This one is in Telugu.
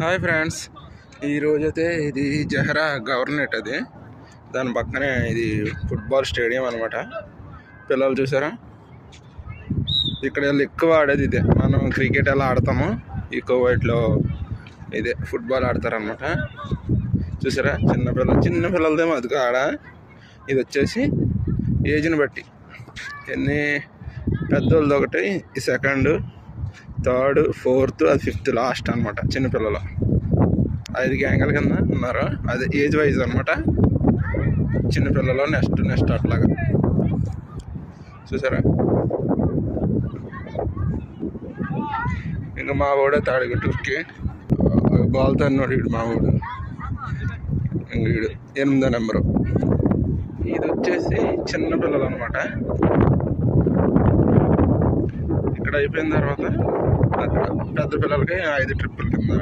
హాయ్ ఫ్రెండ్స్, ఈరోజైతే ఇది జహరా గవర్నమెంట్. అది దాని పక్కనే ఇది ఫుట్బాల్ స్టేడియం అనమాట. పిల్లలు చూసారా, ఇక్కడ ఎక్కువ ఆడేది ఇదే. మనం క్రికెట్ ఎలా ఆడతామో ఈ కోవైట్లో ఇదే ఫుట్బాల్ ఆడతారనమాట. చూసారా, చిన్న పిల్లలదేమో అది ఆడ. ఇది వచ్చేసి ఏజ్ని బట్టి ఎన్ని పెద్దోళ్ళది ఒకటి, ఈ సెకండ్, థర్డ్, ఫోర్త్, అది ఫిఫ్త్ లాస్ట్ అనమాట. చిన్నపిల్లలు 5 గ్యాంగుల కింద ఉన్నారు. అది ఏజ్ వైజ్ అనమాట. చిన్నపిల్లలు నెక్స్ట్ అట్లాగా. చూసారా, ఇంకా మా వాడే తాడిగట్టుకి బాల్తో అన్నాడు. వీడు మా వాడు, ఇంక వీడు 8వ నెంబరు. ఇది వచ్చేసి చిన్నపిల్లలు అనమాట. ఇక్కడ అయిపోయిన తర్వాత అక్కడ పెద్ద పిల్లలకి 5 ట్రిప్పుల కింద